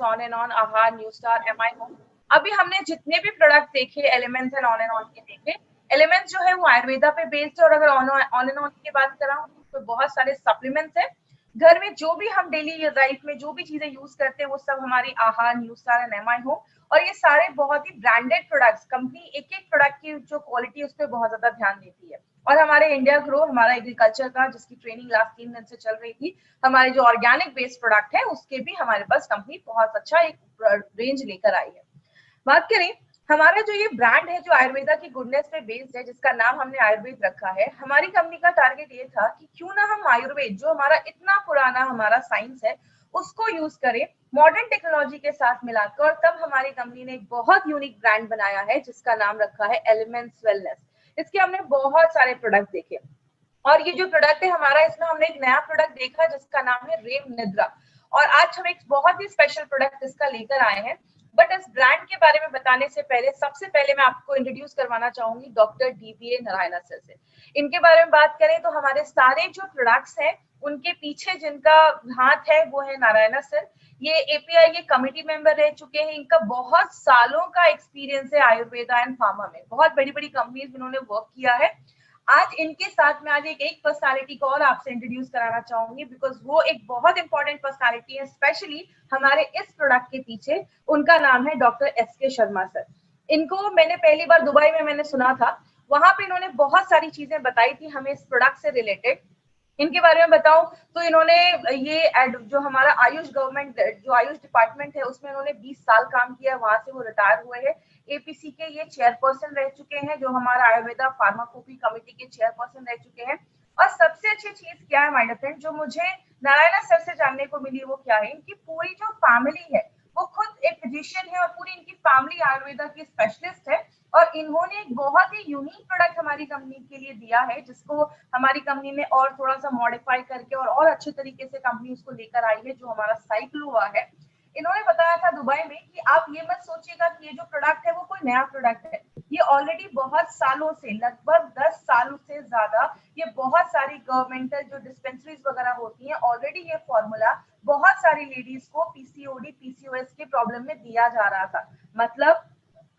On and on, आहार, new star, MI home. अभी हमने जितने भी प्रोडक्ट देखे elements and on and on के देखे, एलिमेंट्स जो है वो आयुर्वेदा पे बेस्ड है, और अगर ऑन एंड ऑन की बात करा तो बहुत सारे सप्लीमेंट्स है। घर में जो भी हम डेली लाइफ में जो भी चीजें यूज करते हैं वो सब हमारी आहार, new star and MI home, और ये सारे बहुत ही ब्रांडेड प्रोडक्ट्स, कंपनी एक एक प्रोडक्ट की जो क्वालिटी है उस पर बहुत ज्यादा ध्यान देती है। और हमारे इंडिया ग्रो, हमारा एग्रीकल्चर का जिसकी ट्रेनिंग लास्ट 3 दिन से चल रही थी, हमारे जो ऑर्गेनिक बेस्ड प्रोडक्ट है उसके भी हमारे पास कंपनी बहुत अच्छा एक रेंज लेकर आई है। बात करें हमारा जो ये ब्रांड है जो आयुर्वेदा की गुडनेस पे बेस्ड है, जिसका नाम हमने आयुर्वेद रखा है, हमारी कंपनी का टारगेट ये था कि क्यों ना हम आयुर्वेद जो हमारा इतना पुराना हमारा साइंस है उसको यूज करें मॉडर्न टेक्नोलॉजी के साथ मिलाकर, और तब हमारी कंपनी ने एक बहुत यूनिक ब्रांड बनाया है जिसका नाम रखा है एलिमेंट्स वेलनेस। इसके हमने बहुत सारे प्रोडक्ट देखे, और ये जो प्रोडक्ट है हमारा, इसमें हमने एक नया प्रोडक्ट देखा जिसका नाम है रेम निद्रा, और आज हम एक बहुत ही स्पेशल प्रोडक्ट इसका लेकर आए हैं। बट इस ब्रांड के बारे में बताने से पहले सबसे पहले मैं आपको इंट्रोड्यूस करवाना चाहूंगी डॉक्टर डीबीए नारायण सर से। इनके बारे में बात करें तो हमारे सारे जो प्रोडक्ट्स हैं उनके पीछे जिनका हाथ है वो है नारायण सर। ये एपीआई के कमिटी मेंबर रह चुके हैं, इनका बहुत सालों का एक्सपीरियंस है आयुर्वेदा एंड फार्मा में, बहुत बड़ी बड़ी कंपनीज में इन्होंने वर्क किया है। आज इनके साथ में आज एक पर्सनालिटी को और आपसे इंट्रोड्यूस कराना चाहूंगी, बिकॉज वो एक बहुत इंपॉर्टेंट पर्सनालिटी है स्पेशली हमारे इस प्रोडक्ट के पीछे। उनका नाम है डॉक्टर एसके शर्मा सर। इनको मैंने पहली बार दुबई में मैंने सुना था, वहां पे इन्होंने बहुत सारी चीजें बताई थी हमें इस प्रोडक्ट से रिलेटेड। इनके बारे में बताऊं तो इन्होंने ये जो हमारा आयुष गवर्नमेंट जो आयुष डिपार्टमेंट है उसमें इन्होंने 20 साल काम किया, वहां से वो रिटायर हुए हैं। एपीसी के ये चेयरपर्सन रह चुके हैं, जो हमारा आयुर्वेदा फार्माकोपी कमेटी के चेयरपर्सन रह चुके हैं। और सबसे अच्छी चीज क्या है माय फ्रेंड, जो मुझे नारायण सर से जानने को मिली वो क्या है, इनकी पूरी जो फैमिली है वो खुद एक फिजिशियन है, और पूरी इनकी फैमिली आयुर्वेदा की स्पेशलिस्ट है। और इन्होंने एक बहुत ही यूनिक प्रोडक्ट हमारी कंपनी के लिए दिया है, जिसको हमारी कंपनी ने और थोड़ा सा मॉडिफाई करके और अच्छे तरीके से कंपनी उसको लेकर आई है, जो हमारा साइक्लोवा है। इन्होंने बताया था दुबई में कि आप ये मत सोचिएगा कि ये जो प्रोडक्ट है वो कोई नया प्रोडक्ट है, ये ऑलरेडी बहुत सालों से, लगभग 10 सालों से ज्यादा, ये बहुत सारी गवर्नमेंटल जो डिस्पेंसरीज वगैरह होती हैं, ऑलरेडी ये फॉर्मूला बहुत सारी लेडीज को पीसीओडी पीसीओएस के प्रॉब्लम में दिया जा रहा था। मतलब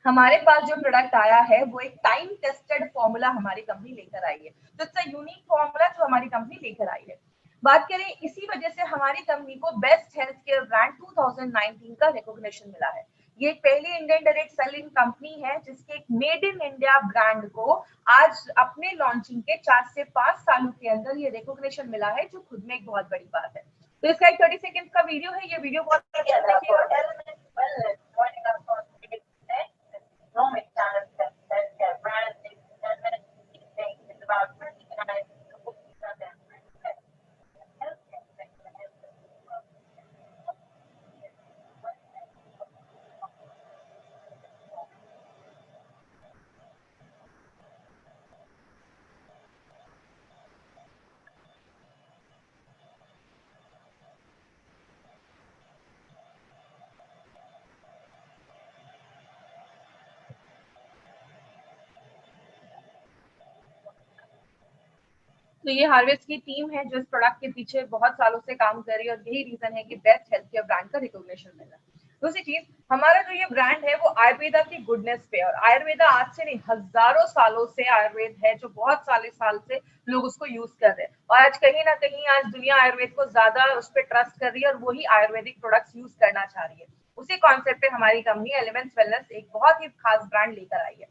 हमारे पास जो प्रोडक्ट आया है वो एक टाइम टेस्टेड फॉर्मूला हमारी कंपनी लेकर आई है, तो इट्स अ यूनिक फॉर्मूला जो हमारी कंपनी लेकर आई है। बात करें इसी वजह से हमारी कंपनी को बेस्ट हेल्थ केयर ब्रांड 2019 का रिकॉग्निशन मिला है। ये एक पहली इंडियन डायरेक्ट सेलिंग कंपनी है जिसके एक मेड इन इंडिया ब्रांड को आज अपने लॉन्चिंग के 4 से 5 सालों के अंदर ये रिकॉग्निशन मिला है, जो खुद में एक बहुत बड़ी बात है। तो इसका एक 30 सेकंड का वीडियो है, ये वीडियो बहुत तो ये हार्वेस्ट की टीम है जो इस प्रोडक्ट के पीछे बहुत सालों से काम कर रही है, और यही रीजन है कि बेस्ट हेल्थ केयर ब्रांड का रिकॉग्निशन मिला। दूसरी चीज, हमारा जो ये ब्रांड है वो आयुर्वेदा की गुडनेस पे, और आयुर्वेदा आज से नहीं हजारों सालों से आयुर्वेद है जो बहुत साल से लोग उसको यूज कर रहे हैं, और आज कहीं ना कहीं आज दुनिया आयुर्वेद को ज्यादा उस पर ट्रस्ट कर रही है और वही आयुर्वेदिक प्रोडक्ट्स यूज करना चाह रही है। उसी कॉन्सेप्ट पे हमारी कंपनी एलिमेंट्स वेलनेस एक बहुत ही खास ब्रांड लेकर आई है।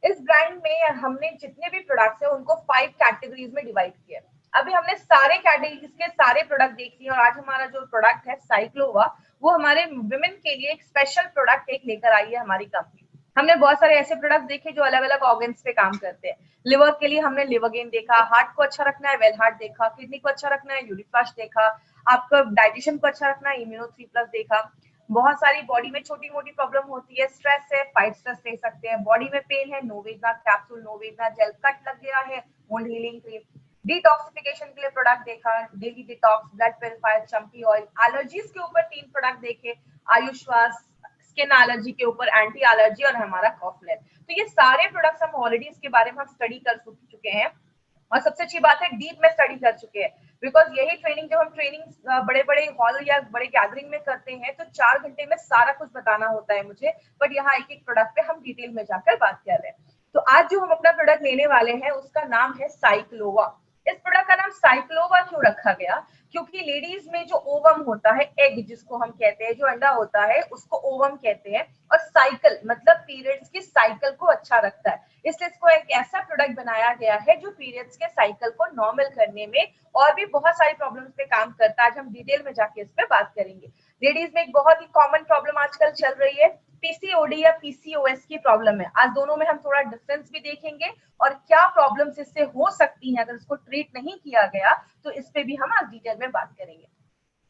इस ब्रांड में हमने जितने भी प्रोडक्ट्स हैं उनको 5 कैटेगरीज में डिवाइड किया है। अभी हमने सारे कैटेगरीज के सारे प्रोडक्ट देख लिए, और आज हमारा जो प्रोडक्ट है साइक्लोवा, वो हमारे विमेन के लिए एक स्पेशल प्रोडक्ट एक लेकर आई है हमारी कंपनी। हमने बहुत सारे ऐसे प्रोडक्ट देखे जो अलग अलग ऑर्गन्स पे काम करते हैं। लिवर के लिए हमने लिवरगेन देखा, हार्ट को अच्छा रखना है वेल हार्ट देखा, किडनी को अच्छा रखना है यूरिफ्लश देखा, आपका डाइजेशन को अच्छा रखना है इम्यूनो 3+ देखा। बहुत सारी बॉडी में छोटी मोटी प्रॉब्लम होती है, स्ट्रेस है, फाइट स्ट्रेस ले सकते हैं, बॉडी में पेन है, नोवेदना कैप्सूल, नोवेदना जेल, कट लग गया है, वुंड हीलिंग क्रीम, डिटॉक्सिफिकेशन के लिए प्रोडक्ट देखा, daily detox, blood purifier, Champi oil, allergies के ऊपर 3 प्रोडक्ट देखे, आयुश्वास, स्किन एलर्जी के ऊपर एंटी एलर्जी, और हमारा कॉफलेट। तो ये सारे प्रोडक्ट्स हम ऑलरेडी इसके बारे में हम स्टडी कर चुके हैं, और सबसे अच्छी बात है डीप में स्टडी कर चुके हैं। बिकॉज यही ट्रेनिंग जब हम ट्रेनिंग बड़े बड़े हॉल या बड़े गैदरिंग में करते हैं तो 4 घंटे में सारा कुछ बताना होता है मुझे, बट यहाँ एक एक प्रोडक्ट पे हम डिटेल में जाकर बात कर रहे हैं। तो आज जो हम अपना प्रोडक्ट लेने वाले हैं उसका नाम है साइक्लोवा। इस प्रोडक्ट का नाम साइक्लोवा क्यों रखा गया? क्योंकि लेडीज में जो ओवम होता है, एग जिसको हम कहते हैं, जो अंडा होता है उसको ओवम कहते हैं, और साइकिल मतलब पीरियड्स की साइकिल को अच्छा रखता है, इसलिए इसको एक ऐसा प्रोडक्ट बनाया गया है जो पीरियड्स के साइकिल को नॉर्मल करने में और भी बहुत सारी प्रॉब्लम्स पे काम करता है। आज हम डिटेल में जाके इस पे बात करेंगे। लेडीज में एक बहुत ही कॉमन प्रॉब्लम आजकल चल रही है, पीसीओडी या पीसीओएस की प्रॉब्लम है। आज दोनों में हम थोड़ा डिफरेंस भी देखेंगे और क्या प्रॉब्लम्स इससे हो सकती हैं अगर इसको ट्रीट नहीं किया गया, तो इस पे भी हम आज डिटेल में बात करेंगे।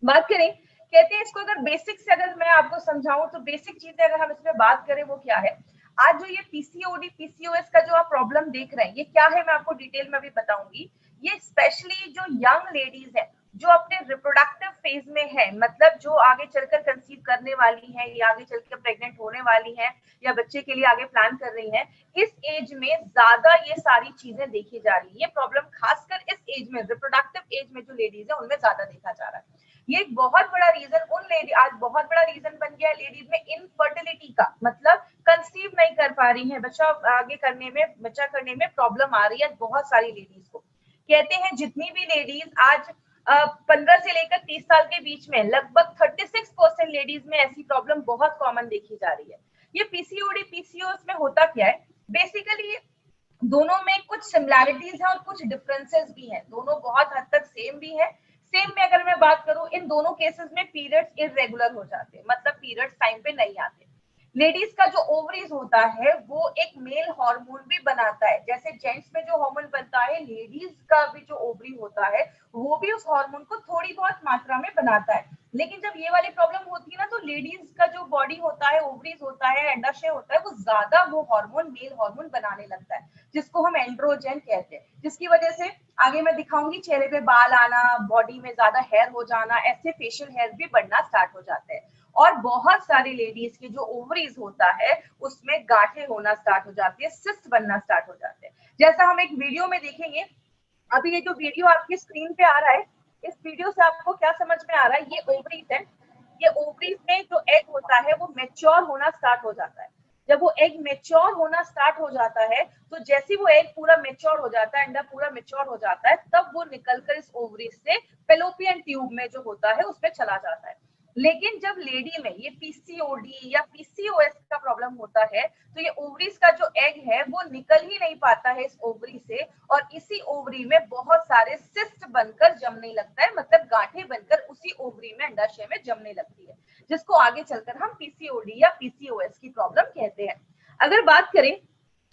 बात करें, कहते हैं इसको अगर बेसिक से अगर मैं आपको समझाऊं तो बेसिक चीजें अगर हम इसमें बात करें वो क्या है। आज जो ये पीसीओडी पीसीओएस का जो आप प्रॉब्लम देख रहे हैं ये क्या है मैं आपको डिटेल में भी बताऊंगी। ये स्पेशली जो यंग लेडीज है जो अपने रिप्रोडक्टिव फेज में है, मतलब जो आगे चलकर कंसीव करने वाली है या आगे चलकर प्रेग्नेंट होने वाली है या बच्चे के लिए आगे प्लान कर रही है, इस एज में ज्यादा ये सारी चीजें देखी जा रही है। ये प्रॉब्लम खासकर इस एज में, रिप्रोडक्टिव एज में जो लेडीज है उनमें ज्यादा देखा जा रहा है। ये एक बहुत बड़ा रीजन उन लेडी, आज बहुत बड़ा रीजन बन गया है लेडीज में इनफर्टिलिटी का, मतलब कंसीव नहीं कर पा रही है, बच्चा आगे करने में, बच्चा करने में प्रॉब्लम आ रही है बहुत सारी लेडीज को। कहते हैं जितनी भी लेडीज आज 15 से लेकर 30 साल के बीच में लगभग 36% लेडीज में ऐसी प्रॉब्लम बहुत कॉमन देखी जा रही है। ये पीसीओडी पीसीओएस में होता क्या है, बेसिकली दोनों में कुछ सिमिलैरिटीज है और कुछ डिफरेंसेस भी हैं, दोनों बहुत हद तक सेम भी है। सेम में अगर मैं बात करूं, इन दोनों केसेस में पीरियड्स इरेगुलर हो जाते हैं, मतलब पीरियड्स टाइम पे नहीं आते। लेडीज का जो ओवरीज होता है वो एक मेल हार्मोन भी बनाता है, जैसे जेंट्स में जो हार्मोन बनता है लेडीज का भी जो ओवरी होता है वो भी उस हार्मोन को थोड़ी बहुत मात्रा में बनाता है। लेकिन जब ये वाली प्रॉब्लम होती है ना तो लेडीज का जो बॉडी होता है, ओवरीज होता है, अंडाशय होता है, वो ज्यादा वो हार्मोन, मेल हार्मोन बनाने लगता है जिसको हम एंड्रोजन कहते हैं, जिसकी वजह से आगे मैं दिखाऊंगी चेहरे पे बाल आना, बॉडी में ज्यादा हेयर हो जाना, ऐसे फेशियल हेयर भी बढ़ना स्टार्ट हो जाते हैं। और बहुत सारी लेडीज के जो ओवरीज होता है उसमें गांठें होना स्टार्ट हो जाती है, सिस्ट बनना स्टार्ट हो जाते हैं। जैसा हम एक वीडियो में देखेंगे, अभी ये जो वीडियो आपकी स्क्रीन पे आ रहा है, इस वीडियो से आपको क्या समझ में आ रहा है, ये ओवरीज है। ये ओवरीज में जो एग होता है वो मैच्योर होना स्टार्ट हो जाता है। जब वो एग मैच्योर होना स्टार्ट हो जाता है तो जैसे वो एग पूरा मैच्योर हो जाता है, अंडा पूरा मैच्योर हो जाता है, तब वो निकलकर इस ओवरीज से फेलोपियन ट्यूब में जो होता है उसमें चला जाता है। लेकिन जब लेडी में ये पीसीओडी या पीसीओएस का प्रॉब्लम होता है तो ये ओवरीज का जो एग है वो निकल ही नहीं पाता है इस ओवरी से, और इसी ओवरी में बहुत सारे सिस्ट बनकर जमने लगता है, मतलब गांठें बनकर उसी ओवरी में, अंडाशय में जमने लगती है, जिसको आगे चलकर हम पीसीओडी या पीसीओएस की प्रॉब्लम कहते हैं। अगर बात करें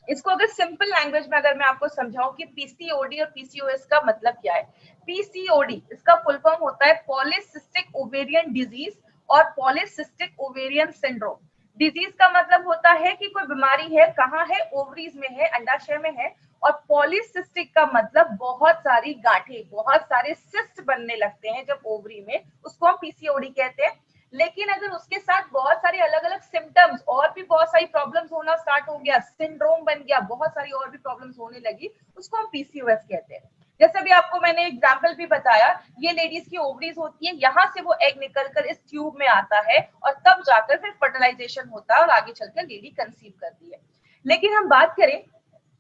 इसको, अगर सिंपल लैंग्वेज में अगर मैं आपको समझाऊं कि पीसीओडी और पीसीओएस का मतलब क्या है। पीसीओडी इसका फुल फॉर्म होता है पॉलीसिस्टिक ओवेरियन डिजीज और पॉलीसिस्टिक ओवेरियन सिंड्रोम। डिजीज का मतलब होता है कि कोई बीमारी है, कहाँ है, ओवरीज में है, अंडाशय में है। और पॉलीसिस्टिक का मतलब बहुत सारी गांठें, बहुत सारे सिस्ट बनने लगते हैं जब ओवरी में, उसको हम पीसीओडी कहते हैं। लेकिन अगर उसके साथ बहुत सारे अलग अलग सिम्टम्स और भी बहुत सारी प्रॉब्लम्स होना स्टार्ट हो गया, सिंड्रोम बन गया, बहुत सारी और भी प्रॉब्लम्स होने लगी, उसको हम पीसीओएस कहते हैं। जैसे भी आपको मैंने एग्जांपल भी बताया, ये लेडीज की ओवरीज होती है, यहाँ से वो एग निकलकर इस ट्यूब में आता है और तब जाकर फिर फर्टिलाइजेशन होता है और आगे चलकर लेडी कंसीव करती है। लेकिन हम बात करें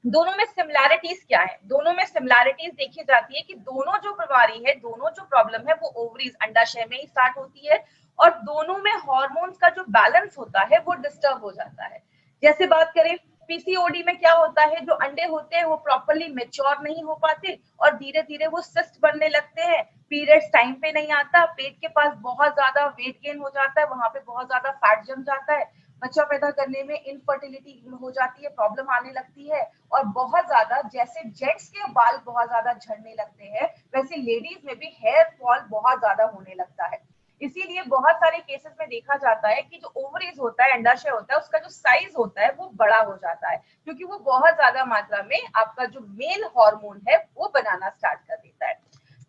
दोनों में सिमिलैरिटीज क्या है, दोनों में सिमिलैरिटीज देखी जाती है कि दोनों जो बीमारी है, दोनों जो प्रॉब्लम है वो ओवरीज, अंडाशय में ही स्टार्ट होती है, और दोनों में हार्मोन्स का जो बैलेंस होता है वो डिस्टर्ब हो जाता है। जैसे बात करें पीसीओडी में क्या होता है, जो अंडे होते हैं वो प्रॉपर्ली मैच्योर नहीं हो पाते और धीरे धीरे वो सिस्ट बनने लगते हैं, पीरियड्स टाइम पे नहीं आता, पेट के पास बहुत ज्यादा वेट गेन हो जाता है, वहां पे बहुत ज्यादा फैट जम जाता है, बच्चा पैदा करने में इनफर्टिलिटी हो जाती है, प्रॉब्लम आने लगती है, और बहुत ज्यादा, जैसे जेंट्स के बाल बहुत ज्यादा झड़ने लगते हैं वैसे लेडीज में भी हेयर फॉल बहुत ज्यादा होने लगता है। इसीलिए बहुत सारे केसेस में देखा जाता है कि जो ओवरीज होता है, अंडाशय होता है, उसका जो साइज होता है वो बड़ा हो जाता है, क्योंकि वो बहुत ज्यादा मात्रा में आपका जो मेल हार्मोन है वो बनाना स्टार्ट कर देता है।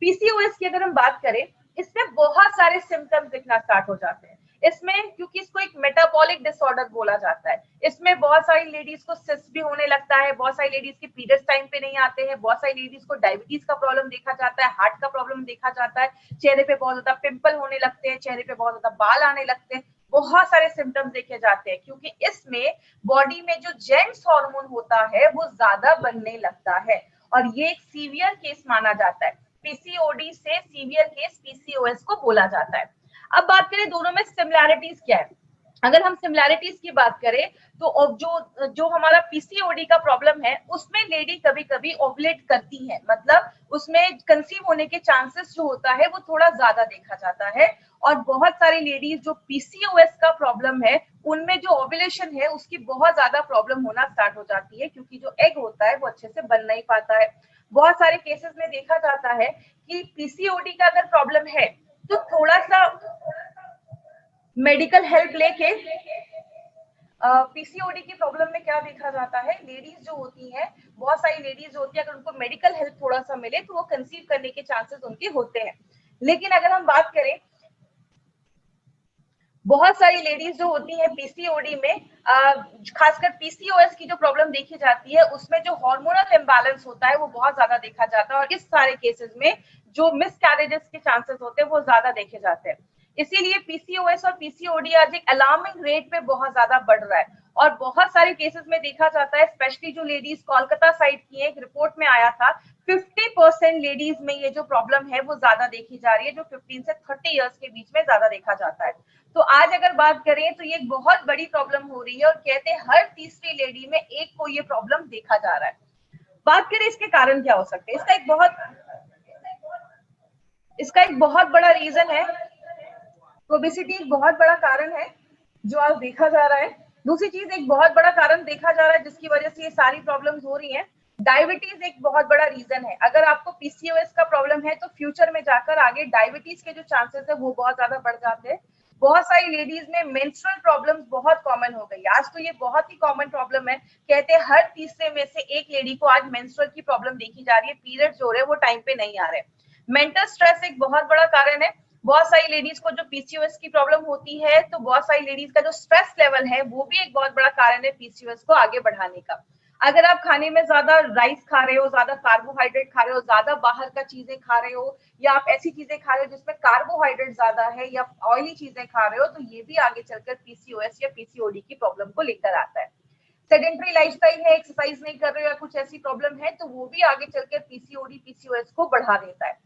पीसीओएस की अगर हम बात करें, इसमें बहुत सारे सिम्टम्स दिखना स्टार्ट हो जाते हैं। इसमें क्योंकि इसको एक मेटाबॉलिक डिसऑर्डर बोला जाता है। इसमें बहुत सारी लेडीज को सिस्ट भी होने लगता है, बहुत सारी लेडीज के पीरियड्स टाइम पे नहीं आते हैं, बहुत सारी लेडीज को डायबिटीज का प्रॉब्लम देखा जाता है, हार्ट का प्रॉब्लम देखा जाता है, चेहरे पे बहुत ज्यादा पिंपल होने लगते हैं, चेहरे पे बहुत ज्यादा बाल आने लगते हैं, बहुत सारे सिम्टम्स देखे जाते हैं, क्योंकि इसमें बॉडी में जो जेंट्स हार्मोन होता है वो ज्यादा बनने लगता है और ये एक सीवियर केस माना जाता है। पीसीओडी से सीवियर केस पीसीओएस को बोला जाता है। अब बात करें दोनों में सिमिलैरिटीज क्या है। अगर हम सिमिलैरिटीज की बात करें तो जो हमारा पीसीओडी का प्रॉब्लम है उसमें लेडी कभी कभी ओवुलेट करती है, मतलब उसमें कंसीव होने के चांसेस जो होता है वो थोड़ा ज्यादा देखा जाता है। और बहुत सारी लेडीज जो पीसीओएस का प्रॉब्लम है उनमें जो ओवुलेशन है उसकी बहुत ज्यादा प्रॉब्लम होना स्टार्ट हो जाती है, क्योंकि जो एग होता है वो अच्छे से बन नहीं पाता है। बहुत सारे केसेस में देखा जाता है कि पीसीओडी का अगर प्रॉब्लम है तो थोड़ा सा मेडिकल हेल्प लेके पीसीओडी की प्रॉब्लम में क्या देखा जाता है, लेडीज जो होती हैं, बहुत सारी लेडीज होती है, अगर उनको मेडिकल हेल्प थोड़ा सा मिले तो वो कंसीव करने के चांसेस उनके होते हैं। लेकिन अगर हम बात करें, बहुत सारी लेडीज जो होती हैं पीसीओडी में, खासकर पीसीओएस की जो प्रॉब्लम देखी जाती है उसमें जो हार्मोनल इम्बैलेंस होता है वो बहुत ज्यादा देखा जाता है और इस सारे केसेस में जो मिसकैरेजेस के चांसेस होते हैं वो ज्यादा देखे जाते हैं। इसीलिए पीसीओएस और पीसीओडी आज एक अलार्मिंग रेट पे बहुत ज्यादा बढ़ रहा है और बहुत सारे केसेस में देखा जाता है, स्पेशली जो लेडीज कोलकाता साइड की, एक रिपोर्ट में आया था 50% लेडीज में ये जो प्रॉब्लम है वो ज्यादा देखी जा रही है, जो 15 से 30 इयर्स के बीच में ज्यादा देखा जाता है। तो आज अगर बात करें तो ये एक बहुत बड़ी प्रॉब्लम हो रही है और कहते हैं हर तीसरी लेडी में एक को ये प्रॉब्लम देखा जा रहा है। बात करें इसके कारण क्या हो सकते हैं, इसका एक बहुत बड़ा रीजन है, ओबेसिटी एक बहुत बड़ा कारण है जो आज देखा जा रहा है। दूसरी चीज, एक बहुत बड़ा कारण देखा जा रहा है जिसकी वजह से ये सारी प्रॉब्लम्स हो रही हैं, डायबिटीज एक बहुत बड़ा रीजन है। अगर आपको पीसीओएस का प्रॉब्लम है तो फ्यूचर में जाकर आगे डायबिटीज के जो चांसेस है वो बहुत ज्यादा बढ़ जाते हैं। बहुत सारी लेडीज में मेंस्ट्रुअल प्रॉब्लम्स बहुत कॉमन हो गई, आज तो ये बहुत ही कॉमन प्रॉब्लम है। कहते हैं हर तीसरे में से एक लेडी को आज मेंस्ट्रुअल की प्रॉब्लम देखी जा रही है, पीरियड्स जो रहे वो टाइम पे नहीं आ रहे। मेंटल स्ट्रेस एक बहुत बड़ा कारण है, बहुत सारी लेडीज को जो पीसीओएस की प्रॉब्लम होती है तो बहुत सारी लेडीज का जो स्ट्रेस लेवल है वो भी एक बहुत बड़ा कारण है पीसीओएस को आगे बढ़ाने का। अगर आप खाने में ज्यादा राइस खा रहे हो, ज्यादा कार्बोहाइड्रेट खा रहे हो, ज्यादा बाहर का चीजें खा रहे हो, या आप ऐसी चीजें खा रहे हो जिसमें कार्बोहाइड्रेट ज्यादा है, या ऑयली चीजें खा रहे हो, तो ये भी आगे चलकर पीसीओएस या पीसीओडी की प्रॉब्लम को लेकर आता है। सेडेंटरी लाइफस्टाइल है, एक्सरसाइज नहीं कर रहे हो या कुछ ऐसी प्रॉब्लम है तो वो भी आगे चलकर पीसीओडी पीसीओएस को बढ़ा देता है।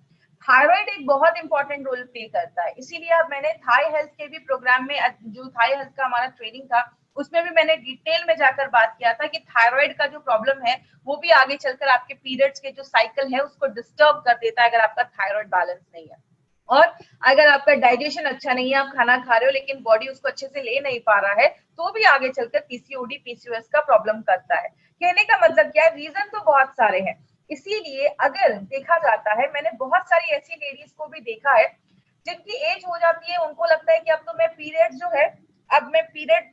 थायराइड एक बहुत इंपॉर्टेंट रोल प्ले करता है, इसीलिए अब मैंने थाई हेल्थ के भी प्रोग्राम में, जो थाई हेल्थ का हमारा ट्रेनिंग था उसमें भी मैंने डिटेल में जाकर बात किया था कि थायराइड का जो प्रॉब्लम है वो भी आगे चलकर आपके पीरियड्स के जो साइकिल है उसको डिस्टर्ब कर देता है अगर आपका थायराइड बैलेंस नहीं है। और अगर आपका डाइजेशन अच्छा नहीं है, आप खाना खा रहे हो लेकिन बॉडी उसको अच्छे से ले नहीं पा रहा है, तो भी आगे चलकर पीसीओडी पीसीओएस का प्रॉब्लम करता है। कहने का मतलब क्या है, रीजन तो बहुत सारे हैं। इसीलिए अगर देखा जाता है, मैंने बहुत सारी ऐसी लेडीज को भी देखा है जिनकी एज हो जाती है, उनको लगता है कि अब तो मैं पीरियड जो है, अब मैं पीरियड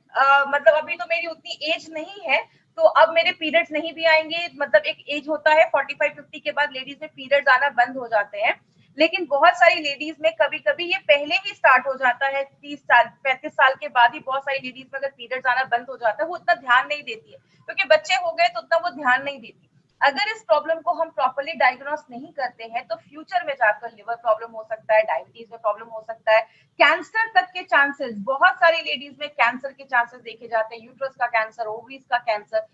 मतलब अभी तो मेरी उतनी एज नहीं है तो अब मेरे पीरियड्स नहीं भी आएंगे, मतलब एक एज होता है 45-50 के बाद लेडीज में पीरियड्स आना बंद हो जाते हैं। लेकिन बहुत सारी लेडीज में कभी कभी ये पहले ही स्टार्ट हो जाता है, 30 साल 35 साल के बाद ही बहुत सारी लेडीज में अगर पीरियड्स आना बंद हो जाता है, वो उतना ध्यान नहीं देती है क्योंकि बच्चे हो गए तो उतना वो ध्यान नहीं देती। अगर इस प्रॉब्लम को हम प्रॉपर्ली डायग्नोस नहीं करते हैं तो फ्यूचर में जाकर लिवर प्रॉब्लम हो सकता है, डायबिटीज में प्रॉब्लम हो सकता है, कैंसर तक के चांसेस, बहुत सारी लेडीज में कैंसर के चांसेस देखे जाते हैं, यूट्रस का कैंसर, ओवरीज का कैंसर,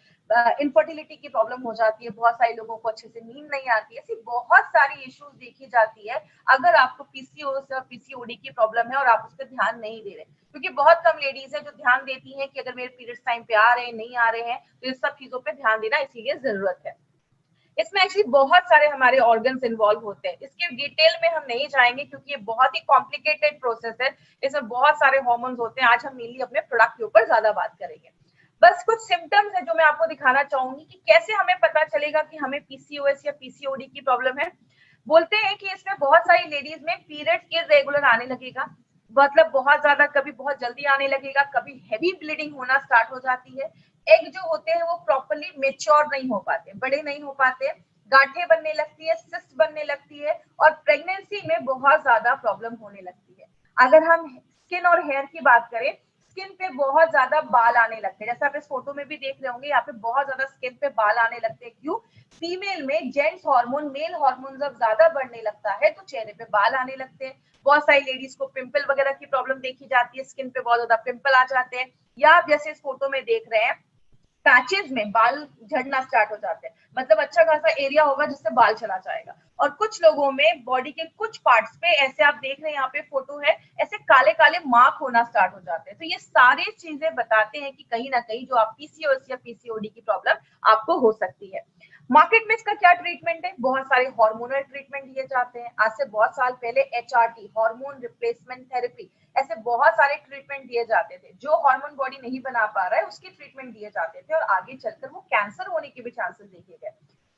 इनफर्टिलिटी की प्रॉब्लम हो जाती है, बहुत सारे लोगों को अच्छे से नींद नहीं आती है, ऐसी बहुत सारी इश्यूज देखी जाती है अगर आपको पीसीओएस या पीसीओडी की प्रॉब्लम है और आप उस पर ध्यान नहीं दे रहे। क्योंकि बहुत कम लेडीज है जो ध्यान देती हैं कि अगर मेरे पीरियड्स टाइम पे आ रहे हैं नहीं आ रहे हैं, तो इस सब चीजों पे ध्यान देना इसीलिए जरूरत है। इसमें एक्चुअली बहुत सारे हमारे ऑर्गन्स इन्वॉल्व होते हैं, इसके डिटेल में हम नहीं जाएंगे क्योंकि ये बहुत ही कॉम्प्लिकेटेड प्रोसेस है, इसमें बहुत सारे हार्मोन्स होते हैं। आज हम मेनली अपने प्रोडक्ट के ऊपर ज्यादा बात करेंगे। बस कुछ सिम्टम्स है जो मैं आपको दिखाना चाहूंगी कि कैसे हमें पता चलेगा कि हमें पीसीओएस या पीसीओडी की प्रॉब्लम है। बोलते हैं कि इसमें बहुत सारी लेडीज में पीरियड इरेगुलर आने लगेगा, मतलब बहुत ज्यादा, कभी बहुत जल्दी आने लगेगा, कभी हैवी ब्लीडिंग होना स्टार्ट हो जाती है, एग जो होते हैं वो प्रॉपर्ली मेच्योर नहीं हो पाते, बड़े नहीं हो पाते, गांठें बनने लगती है, सिस्ट बनने लगती है और प्रेगनेंसी में बहुत ज्यादा प्रॉब्लम होने लगती है। अगर हम स्किन और हेयर की बात करें, स्किन पे बहुत ज्यादा बाल आने लगते हैं, जैसे आप इस फोटो में भी देख रहे होंगे, यहाँ पे बहुत ज्यादा स्किन पे बाल आने लगते हैं। क्यों? फीमेल में जेंट्स हार्मोन, मेल हार्मोन जब ज्यादा बढ़ने लगता है तो चेहरे पे बाल आने लगते हैं। बहुत सारी लेडीज को पिंपल वगैरह की प्रॉब्लम देखी जाती है, स्किन पे बहुत ज्यादा पिंपल आ जाते हैं, या आप जैसे इस फोटो में देख रहे हैं पैचेस में बाल झड़ना स्टार्ट हो जाते हैं, मतलब अच्छा खासा एरिया होगा जिससे बाल चला जाएगा। और कुछ लोगों में बॉडी के कुछ पार्ट्स पे ऐसे आप देख रहे हैं, यहाँ पे फोटो है, ऐसे काले काले मार्क होना स्टार्ट हो जाते हैं। तो ये सारी चीजें बताते हैं कि कहीं ना कहीं जो आप पीसीओएस या पीसीओडी की प्रॉब्लम आपको हो सकती है। मार्केट में इसका क्या ट्रीटमेंट है? बहुत सारे हार्मोनल ट्रीटमेंट दिए जाते हैं। आज से बहुत साल पहले एचआरटी, हार्मोन रिप्लेसमेंट थेरेपी, ऐसे बहुत सारे ट्रीटमेंट दिए जाते थे। जो हार्मोन बॉडी नहीं बना पा रहा है उसकी ट्रीटमेंट दिए जाते थे, और आगे चलकर वो कैंसर होने के भी चांसेस देखे गए।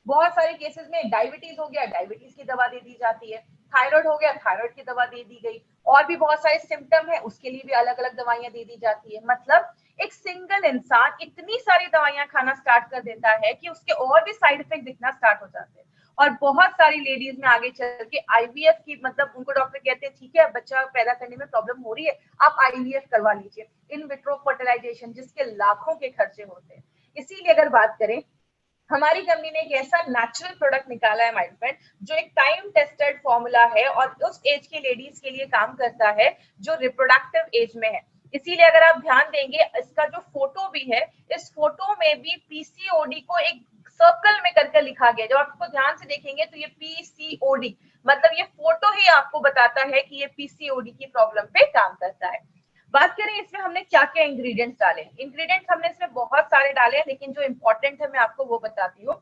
बहुत सारे केसेस में डायबिटीज हो गया, डायबिटीज की दवा दे दी जाती है, थायराइड हो गया, थायराइड की दवा दे दी गई, और भी बहुत सारे सिम्टम है उसके लिए भी अलग अलग दवाइयां दे दी जाती है। मतलब एक सिंगल इंसान इतनी सारी दवाइयां खाना स्टार्ट कर देता है कि उसके और भी साइड इफेक्ट दिखना स्टार्ट हो जाते हैं। और बहुत सारी लेडीज में आगे चल के आईवीएफ की, मतलब उनको डॉक्टर कहते हैं ठीक है बच्चा पैदा करने में प्रॉब्लम हो रही है, आप आईवीएफ करवा लीजिए, इन विट्रो फर्टिलाइजेशन, जिसके लाखों के खर्चे होते हैं। इसीलिए अगर बात करें, हमारी कंपनी ने एक ऐसा नेचुरल प्रोडक्ट निकाला है माय फ्रेंड, जो एक टाइम टेस्टेड फॉर्मूला है और उस एज की लेडीज के लिए काम करता है जो रिप्रोडक्टिव एज में है। इसीलिए अगर आप ध्यान देंगे, इसका जो फोटो भी है, इस फोटो में भी पीसीओडी को एक सर्कल में करके लिखा गया। जब आप इसको ध्यान से देखेंगे तो ये पीसीओडी, मतलब ये फोटो ही आपको बताता है कि ये पीसीओडी की प्रॉब्लम पे काम करता है। बात करें इसमें हमने क्या क्या इंग्रेडिएंट्स डाले। इंग्रेडिएंट्स हमने इसमें बहुत सारे डाले हैं, लेकिन जो इंपॉर्टेंट है मैं आपको वो बताती हूँ।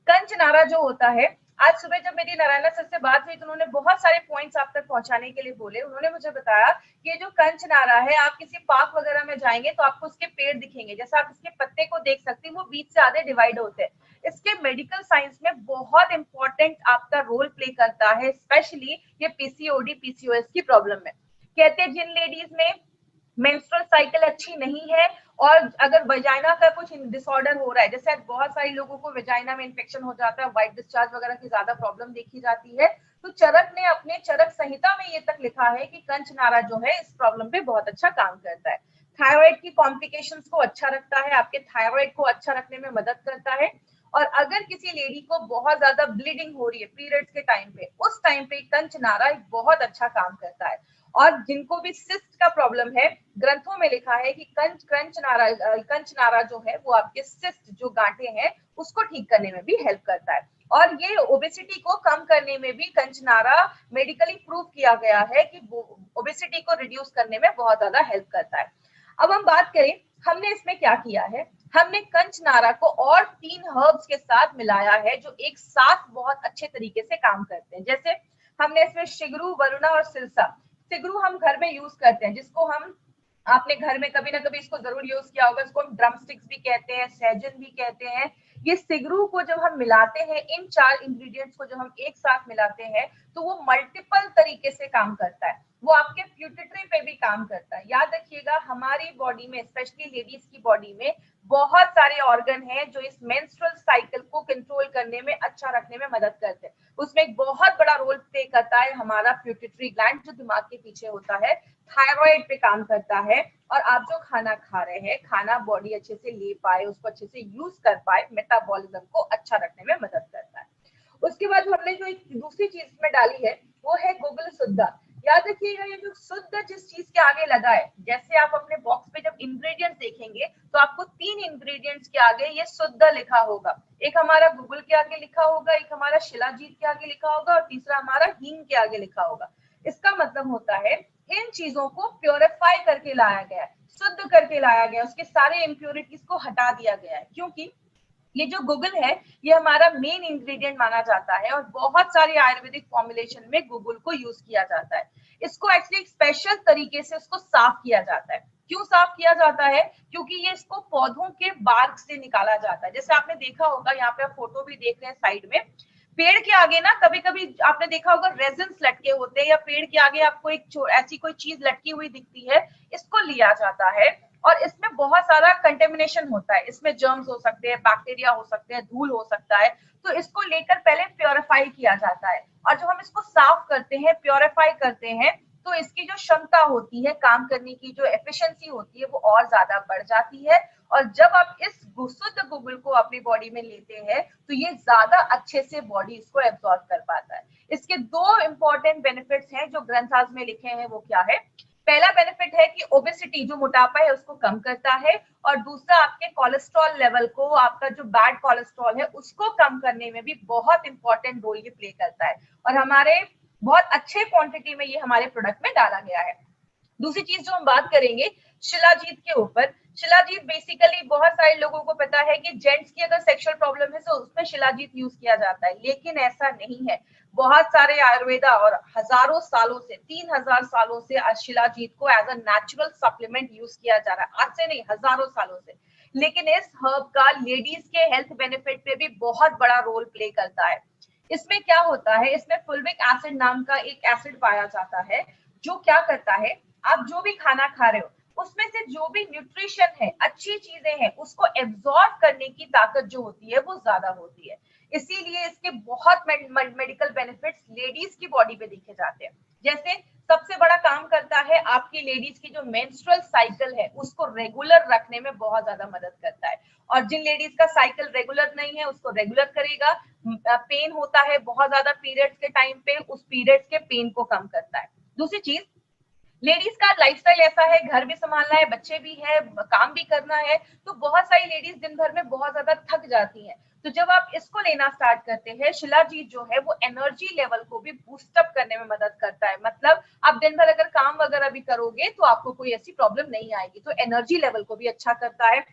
कंचनारा जो होता है, आज सुबह जब मेरी नारायणा सर से बात हुई तो उन्होंने बहुत सारे पॉइंट्स आप तक पहुंचाने के लिए बोले। उन्होंने मुझे बताया कि ये जो कंचनारा है, आप किसी पार्क वगैरह में जाएंगे तो आपको उसके पेड़ दिखेंगे, जैसे आप इसके पत्ते को देख सकते हैं, वो बीच से आधे डिवाइड होते हैं। इसके मेडिकल साइंस में बहुत इंपॉर्टेंट आपका रोल प्ले करता है, स्पेशली ये पीसीओडी पीसीओएस की प्रॉब्लम में। कहते हैं जिन लेडीज में मेंस्ट्रुअल साइकिल अच्छी नहीं है, और अगर वजाइना का कुछ डिसऑर्डर हो रहा है, जैसे बहुत सारे लोगों को वजाइना में इन्फेक्शन हो जाता है, व्हाइट डिस्चार्ज वगैरह की ज्यादा प्रॉब्लम देखी जाती है, तो चरक ने अपने चरक संहिता में ये तक लिखा है कि कंचनारा जो है इस प्रॉब्लम पे बहुत अच्छा काम करता है। थायराइड की कॉम्प्लिकेशंस को अच्छा रखता है, आपके थायराइड को अच्छा रखने में मदद करता है। और अगर किसी लेडी को बहुत ज्यादा ब्लीडिंग हो रही है पीरियड्स के टाइम पे, उस टाइम पे कंचनारा एक बहुत अच्छा काम करता है। और जिनको भी सिस्ट का प्रॉब्लम है, ग्रंथों में लिखा है कि कंचनारा जो है वो आपके सिस्ट जो गांठे हैं उसको ठीक करने में भी हेल्प करता है। और ये ओबेसिटी को कम करने में भी कंचनारा मेडिकली प्रूव किया गया है कि ओबेसिटी को रिड्यूस करने में बहुत ज्यादा हेल्प करता है। अब हम बात करें हमने इसमें क्या किया है। हमने कंचनारा को और 3 हर्ब्स के साथ मिलाया है जो एक साथ बहुत अच्छे तरीके से काम करते हैं। जैसे हमने इसमें शिगरू, वरुणा और सिरसा। सिगरू हम घर में यूज करते हैं, जिसको हम, आपने घर में कभी ना कभी इसको जरूर यूज किया होगा, इसको हम ड्रम स्टिक्स भी कहते हैं, सहजन भी कहते हैं। ये सिगरू को जब हम मिलाते हैं, इन 4 इंग्रेडिएंट्स को जब हम एक साथ मिलाते हैं तो वो मल्टीपल तरीके से काम करता है। वो आपके प्यूटिट्री पे भी काम करता है। याद रखिएगा, हमारी बॉडी में, स्पेशली लेडीज की बॉडी में बहुत सारे ऑर्गन हैं जो इस मेंस्ट्रुअल साइकिल को कंट्रोल करने में, अच्छा रखने में मदद करते हैं। उसमें एक बहुत बड़ा रोल प्ले करता है हमारा प्यूटिट्री ग्लैंड जो दिमाग के पीछे होता है, थायराइड पे काम करता है। और आप जो खाना खा रहे हैं, खाना बॉडी अच्छे से ले पाए, उसको अच्छे से यूज कर पाए, मेटाबॉलिज्म को अच्छा रखने में मदद करता है। उसके बाद हमने जो एक दूसरी चीज में डाली है वो है गुगल शुद्धा। याद रखिएगा, ये जो शुद्ध जिस चीज के आगे लगा है, जैसे आप अपने बॉक्स पे जब इंग्रेडिएंट्स देखेंगे तो आपको 3 इंग्रेडिएंट्स के आगे ये शुद्ध लिखा होगा। एक हमारा गूगल के आगे लिखा होगा, एक हमारा शिलाजीत के आगे लिखा होगा, और तीसरा हमारा हींग के आगे लिखा होगा। इसका मतलब होता है इन चीजों को प्योरीफाई करके लाया गया है, शुद्ध करके लाया गया है, उसके सारे इम्प्योरिटीज को हटा दिया गया है। क्योंकि ये जो गूगल है ये हमारा मेन इंग्रेडिएंट माना जाता है, और बहुत सारे आयुर्वेदिक फॉर्मुलेशन में गूगल को यूज किया जाता है। इसको एक्चुअली स्पेशल तरीके से उसको साफ किया जाता है। क्यों साफ किया जाता है? क्योंकि ये इसको पौधों के बार्क से निकाला जाता है। जैसे आपने देखा होगा, यहाँ पे आप फोटो भी देख रहे हैं साइड में, पेड़ के आगे ना कभी कभी आपने देखा होगा रेजिन्स लटके होते हैं, या पेड़ के आगे आपको एक ऐसी कोई चीज लटकी हुई दिखती है, इसको लिया जाता है। और इसमें बहुत सारा कंटेमिनेशन होता है, इसमें जर्म्स हो सकते हैं, बैक्टीरिया हो सकते हैं, धूल हो सकता है, तो इसको लेकर पहले प्योरीफाई किया जाता है। और जब हम इसको साफ करते हैं, प्योरीफाई करते हैं, तो इसकी जो क्षमता होती है, काम करने की जो एफिशिएंसी होती है वो और ज्यादा बढ़ जाती है। और जब आप इस शुद्ध गुग्गुल को अपनी बॉडी में लेते हैं तो ये ज्यादा अच्छे से बॉडी इसको एब्जॉर्ब कर पाता है। इसके दो इंपॉर्टेंट बेनिफिट्स हैं जो ग्रंथाज में लिखे हैं, वो क्या है? पहला बेनिफिट है कि ओबेसिटी, जो मोटापा है, उसको कम करता है। और दूसरा, आपके कोलेस्ट्रॉल लेवल को, आपका जो बैड कोलेस्ट्रॉल है उसको कम करने में भी बहुत इंपॉर्टेंट रोल ये प्ले करता है। और हमारे बहुत अच्छे क्वांटिटी में ये हमारे प्रोडक्ट में डाला गया है। दूसरी चीज जो हम बात करेंगे शिलाजीत के ऊपर, शिलाजीत बेसिकली बहुत सारे लोगों को पता है कि जेंट्स की अगर सेक्सुअल प्रॉब्लम है तो उसमें शिलाजीत यूज किया जाता है, लेकिन ऐसा नहीं है। बहुत सारे आयुर्वेदा और हजारों सालों से, 3000 सालों से शिलाजीत को as a natural supplement use किया जा रहा है, आज से नहीं, हजारों सालों से। लेकिन इस हर्ब का लेडीज के हेल्थ बेनिफिट पे भी बहुत बड़ा रोल प्ले करता है। इसमें क्या होता है, इसमें फुल्विक एसिड नाम का एक एसिड पाया जाता है, जो क्या करता है, आप जो भी खाना खा रहे हो उसमें से जो भी न्यूट्रिशन है, अच्छी चीजें हैं, उसको एब्जॉर्ब करने की ताकत जो होती है वो ज्यादा होती है। इसीलिए इसके बहुत मेडिकल बेनिफिट्स लेडीज की बॉडी पे देखे जाते हैं। जैसे सबसे बड़ा काम करता है, आपकी लेडीज की जो मेंस्ट्रुअल साइकिल है उसको रेगुलर रखने में बहुत ज्यादा मदद करता है। और जिन लेडीज का साइकिल रेगुलर नहीं है उसको रेगुलर करेगा। पेन होता है बहुत ज्यादा पीरियड्स के टाइम पे, उस पीरियड्स के पेन को कम करता है। दूसरी चीज, लेडीज का लाइफस्टाइल ऐसा है, घर भी संभालना है, बच्चे भी है, काम भी करना है, तो बहुत सारी लेडीज दिन भर में बहुत ज्यादा थक जाती हैं। तो जब आप इसको लेना स्टार्ट करते हैं, शिलाजीत जो है वो एनर्जी लेवल को भी बूस्ट अप करने में मदद करता है। मतलब आप दिन भर अगर काम वगैरह भी करोगे तो आपको कोई ऐसी प्रॉब्लम नहीं आएगी, तो एनर्जी लेवल को भी अच्छा करता है।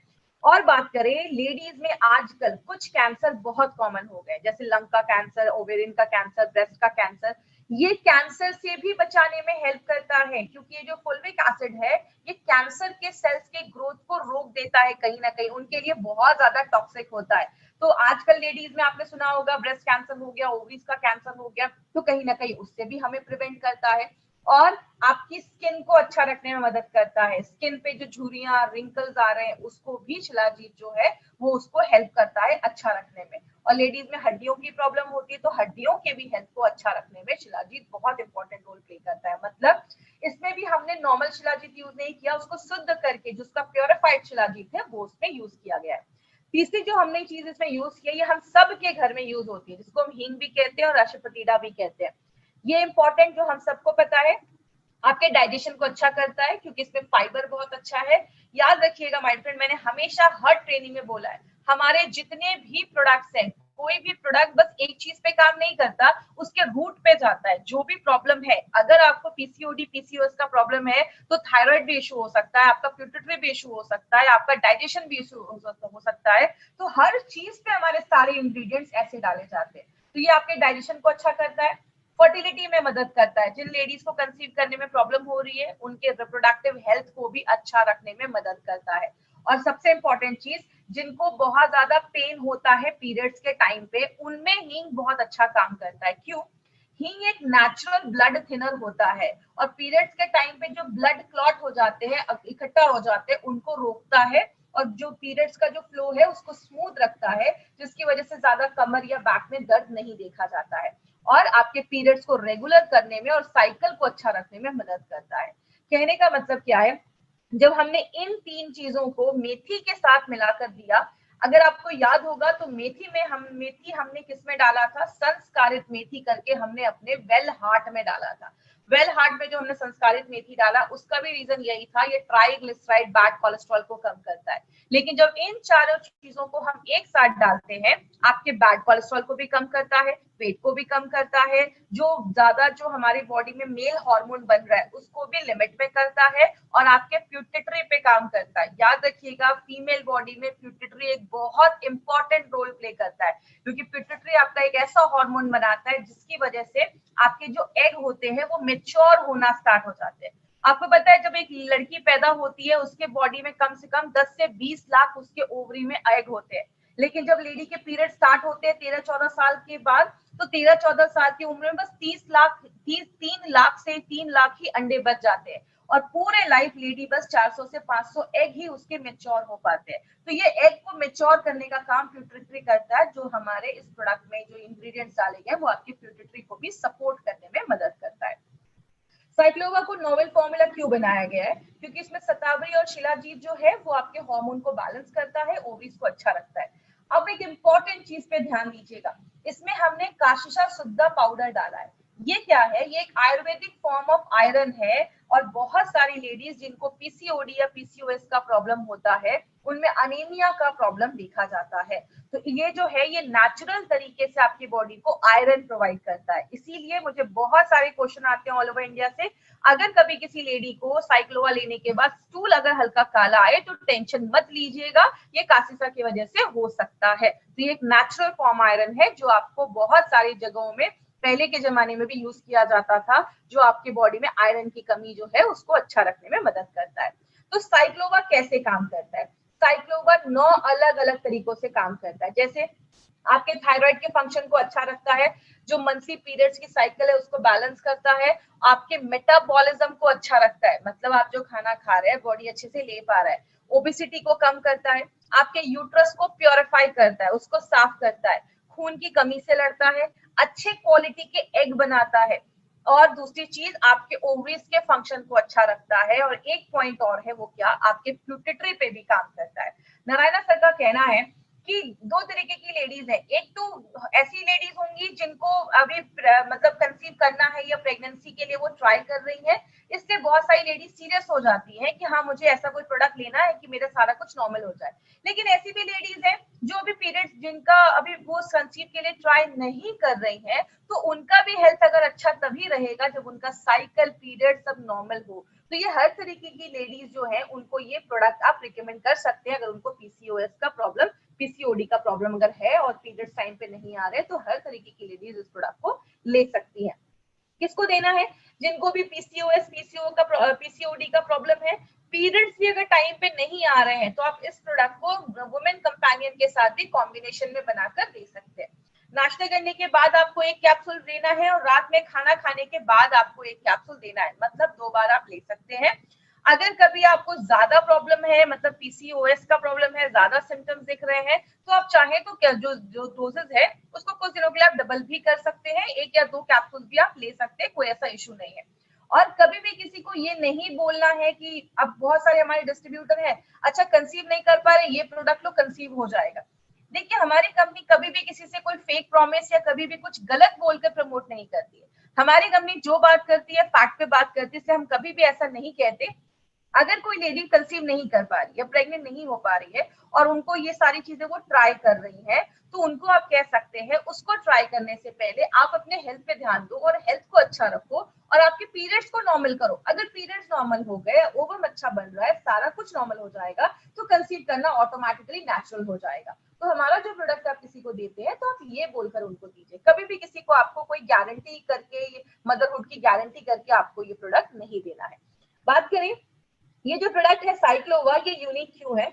और बात करें लेडीज में, आजकल कुछ कैंसर बहुत कॉमन हो गए, जैसे लंग का कैंसर, ओवेरियन का कैंसर, ब्रेस्ट का कैंसर। ये कैंसर से भी बचाने में हेल्प करता है, क्योंकि ये जो फुल्विक एसिड है ये कैंसर के सेल्स के ग्रोथ को रोक देता है, कहीं ना कहीं उनके लिए बहुत ज्यादा टॉक्सिक होता है। तो आजकल लेडीज में आपने सुना होगा ब्रेस्ट कैंसर हो गया, ओवरीज का कैंसर हो गया, तो कहीं ना कहीं उससे भी हमें प्रिवेंट करता है। और आपकी स्किन को अच्छा रखने में मदद करता है। स्किन पे जो झुर्रियां, रिंकल्स आ रहे हैं, उसको भी शिलाजीत जो है वो उसको हेल्प करता है अच्छा रखने में। और लेडीज में हड्डियों की प्रॉब्लम होती है तो हड्डियों के भी हेल्थ को अच्छा रखने में शिलाजीत बहुत इंपॉर्टेंट रोल प्ले करता है। मतलब इसमें भी हमने नॉर्मल शिलाजीत यूज नहीं किया, उसको शुद्ध करके जिसका प्योरिफाइड शिलाजीत है वो उसमें यूज किया गया है। तीसरी जो हमने चीज इसमें यूज की है, ये हम सब के घर में यूज होती है, जिसको हम हींग भी कहते हैं और अशफतीडा भी कहते हैं। ये इंपॉर्टेंट जो हम सबको पता है, आपके डाइजेशन को अच्छा करता है क्योंकि इसमें फाइबर बहुत अच्छा है। याद रखिएगा माय फ्रेंड, मैंने हमेशा हर ट्रेनिंग में बोला है, हमारे जितने भी प्रोडक्ट्स हैं, कोई भी प्रोडक्ट बस एक चीज पे काम नहीं करता, उसके रूट पे जाता है। जो भी प्रॉब्लम है, अगर आपको पीसीओडी पीसीओएस का प्रॉब्लम है तो थायराइड भी इशू हो सकता है, आपका प्यूटरी भी इशू हो सकता है, आपका डाइजेशन भी इशू हो सकता है। तो हर चीज पे हमारे सारे इंग्रेडिएंट्स ऐसे डाले जाते हैं। तो ये आपके डाइजेशन को अच्छा करता है, फर्टिलिटी में मदद करता है, जिन लेडीज को कंसीव करने में प्रॉब्लम हो रही है उनके रिप्रोडक्टिव हेल्थ को भी अच्छा रखने में मदद करता है। और सबसे इंपॉर्टेंट चीज, जिनको बहुत ज्यादा पेन होता है पीरियड्स के टाइम पे, उनमें हींग बहुत अच्छा काम करता है। क्यों? हींग एक नेचुरल ब्लड थिनर होता है और पीरियड्स के टाइम पे जो ब्लड क्लॉट हो जाते हैं, इकट्ठा हो जाते हैं, उनको रोकता है और जो पीरियड्स का जो फ्लो है उसको स्मूथ रखता है, जिसकी वजह से ज्यादा कमर या बैक में दर्द नहीं देखा जाता है और आपके पीरियड्स को रेगुलर करने में और साइकिल को अच्छा रखने में मदद करता है। कहने का मतलब क्या है, जब हमने इन तीन चीजों को मेथी के साथ मिलाकर दिया, अगर आपको याद होगा तो मेथी हमने किस में डाला था, संस्कारित मेथी करके हमने अपने वेल हार्ट में डाला था। वेल हार्ट में जो हमने संस्कारित मेथी डाला उसका भी रीजन यही था, ये ट्राइग्लिसराइड बैड कोलेस्ट्रॉल को कम करता है। लेकिन जब इन चारों चीजों को हम एक साथ डालते हैं, आपके बैड कोलेस्ट्रॉल को भी कम करता है, वेट को भी कम करता है, जो हमारी बॉडी में मेल हार्मोन बन रहा है उसको भी लिमिट में करता है और आपके प्यूटिटरी पे काम करता है। याद रखिएगा, फीमेल बॉडी में प्यूटिटरी एक बहुत इंपॉर्टेंट रोल प्ले करता है, क्योंकि प्यूटिटरी आपका एक ऐसा हार्मोन बनाता है जिसकी वजह से आपके जो एग होते हैं वो मेच्योर होना स्टार्ट हो जाते हैं। आपको पता है, जब एक लड़की पैदा होती है उसके बॉडी में कम से कम 10 से 20 लाख उसके ओवरी में एग होते हैं, लेकिन जब लेडी के पीरियड स्टार्ट होते हैं 13-14 साल के बाद, तो 13-14 साल की उम्र में बस 3 लाख से 3 लाख ही अंडे बच जाते हैं और पूरे लाइफ लेडी बस 400 से 500 एग ही उसके मेच्योर हो पाते हैं। तो ये एग को मेच्योर करने का काम प्यूटिटरी करता है, जो हमारे इस प्रोडक्ट में जो इंग्रेडिएंट्स डाले गए वो आपकी प्यूटिटरी को भी सपोर्ट करने में मदद करता है। साइक्लोवा को नोवेल फॉर्मूला क्यों बनाया गया है? क्योंकि इसमें शतावरी और शिलाजीत जो है वो आपके हार्मोन को बैलेंस करता है, ओवरीज को अच्छा रखता है। अब एक इंपॉर्टेंट चीज पे ध्यान दीजिएगा, इसमें हमने काशिशा शुद्धा पाउडर डाला है। ये क्या है? ये एक आयुर्वेदिक फॉर्म ऑफ आयरन है और बहुत सारी लेडीज जिनको पीसीओडी या पीसीओएस का प्रॉब्लम होता है उनमें अनीमिया का प्रॉब्लम देखा जाता है। तो ये जो है ये नेचुरल तरीके से आपकी बॉडी को आयरन प्रोवाइड करता है। इसीलिए मुझे बहुत सारे क्वेश्चन आते हैं ऑल ओवर इंडिया से, अगर कभी किसी लेडी को साइक्लोवा लेने के बाद स्टूल अगर हल्का काला आए तो टेंशन मत लीजिएगा, ये कासिसा की वजह से हो सकता है। तो ये एक नेचुरल फॉर्म आयरन है जो आपको बहुत सारी जगहों में पहले के जमाने में भी यूज किया जाता था, जो आपकी बॉडी में आयरन की कमी जो है उसको अच्छा रखने में मदद करता है। तो साइक्लोवा कैसे काम करता है? साइक्लोवा 9 अलग अलग तरीकों से काम करता है। जैसे आपके थायराइड के फंक्शन को अच्छा रखता है, जो मंथली पीरियड्स की साइकिल है उसको बैलेंस करता है, आपके मेटाबॉलिज्म को अच्छा रखता है, मतलब आप जो खाना खा रहे हैं बॉडी अच्छे से ले पा रहा है, ओबेसिटी को कम करता है, आपके यूट्रस को प्योरीफाई करता है, उसको साफ करता है, खून की कमी से लड़ता है, अच्छे क्वालिटी के एग बनाता है, और दूसरी चीज आपके ओवरीज के फंक्शन को अच्छा रखता है, और एक पॉइंट और है, वो क्या, आपके प्यूटिटरी पे भी काम करता है। नारायणा सर का कहना है कि 2 तरीके की लेडीज है, एक तो ऐसी लेडीज होंगी जिनको अभी मतलब कंसीव करना है या प्रेगनेंसी के लिए वो ट्राई कर रही है, इससे बहुत सारी लेडीज सीरियस हो जाती हैं कि हाँ मुझे ऐसा कोई प्रोडक्ट लेना है कि मेरा सारा कुछ नॉर्मल हो जाए। लेकिन ऐसी भी लेडीज है जो अभी पीरियड्स जिनका अभी वो कंसीव के लिए ट्राई नहीं कर रही है, तो उनका भी हेल्थ अगर अच्छा तभी रहेगा जब उनका साइकिल पीरियड सब नॉर्मल हो। तो ये हर तरीके की लेडीज जो है उनको ये प्रोडक्ट आप रिकमेंड कर सकते हैं, अगर उनको पीसीओएस का प्रॉब्लम, पीसीओडी का प्रॉब्लम अगर है और पीरियड्स टाइम पे नहीं आ रहे, तो हर तरीके की लेडीज इस प्रोडक्ट को ले सकती है। किसको देना है? जिनको भी पीसीओएस पीसीओडी का प्रॉब्लम है, पीरियड्स भी अगर टाइम पे नहीं आ रहे हैं, तो आप इस प्रोडक्ट को वुमेन कंपेनियन के साथ भी कॉम्बिनेशन में बनाकर दे सकते हैं। नाश्ता करने के बाद आपको एक कैप्सूल देना है और रात में खाना खाने के बाद आपको एक कैप्सूल देना है, मतलब 2 बार आप ले सकते हैं। अगर कभी आपको ज्यादा प्रॉब्लम है, मतलब पीसीओएस का प्रॉब्लम है, ज्यादा सिम्टम्स दिख रहे हैं, तो आप चाहें तो क्या जो डोजेस है उसको कुछ दिनों के लिए आप डबल भी कर सकते हैं, 1 या 2 कैप्सूल भी आप ले सकते हैं, कोई ऐसा इशू नहीं है। और कभी भी किसी को ये नहीं बोलना है कि अब बहुत सारे हमारे डिस्ट्रीब्यूटर है, अच्छा कंसीव नहीं कर पा रहे, ये प्रोडक्ट लो कंसीव हो जाएगा। देखिए हमारी कंपनी कभी भी किसी से कोई फेक प्रॉमिस या कभी भी कुछ गलत बोलकर प्रमोट नहीं करती है। हमारी कंपनी जो बात करती है फैक्ट पे बात करती है, इसलिए हम कभी भी ऐसा नहीं कहते। अगर कोई लेडी कंसीव नहीं कर पा रही है, प्रेग्नेंट नहीं हो पा रही है और उनको ये सारी चीजें वो ट्राई कर रही है, तो उनको आप कह सकते हैं उसको ट्राई करने से पहले आप अपने हेल्थ पे ध्यान दो और हेल्थ को अच्छा रखो और आपके पीरियड्स को नॉर्मल करो। अगर पीरियड्स नॉर्मल हो गए, ओवम अच्छा बन रहा है, सारा कुछ नॉर्मल हो जाएगा, तो कंसीव करना ऑटोमेटिकली नेचुरल हो जाएगा। तो हमारा जो प्रोडक्ट आप किसी को देते हैं तो आप ये बोलकर उनको दीजिए, कभी भी किसी को आपको कोई गारंटी करके, मदरहुड की गारंटी करके आपको ये प्रोडक्ट नहीं देना है। बात करें ये जो प्रोडक्ट है साइक्लोवा, ये यूनिक क्यों है?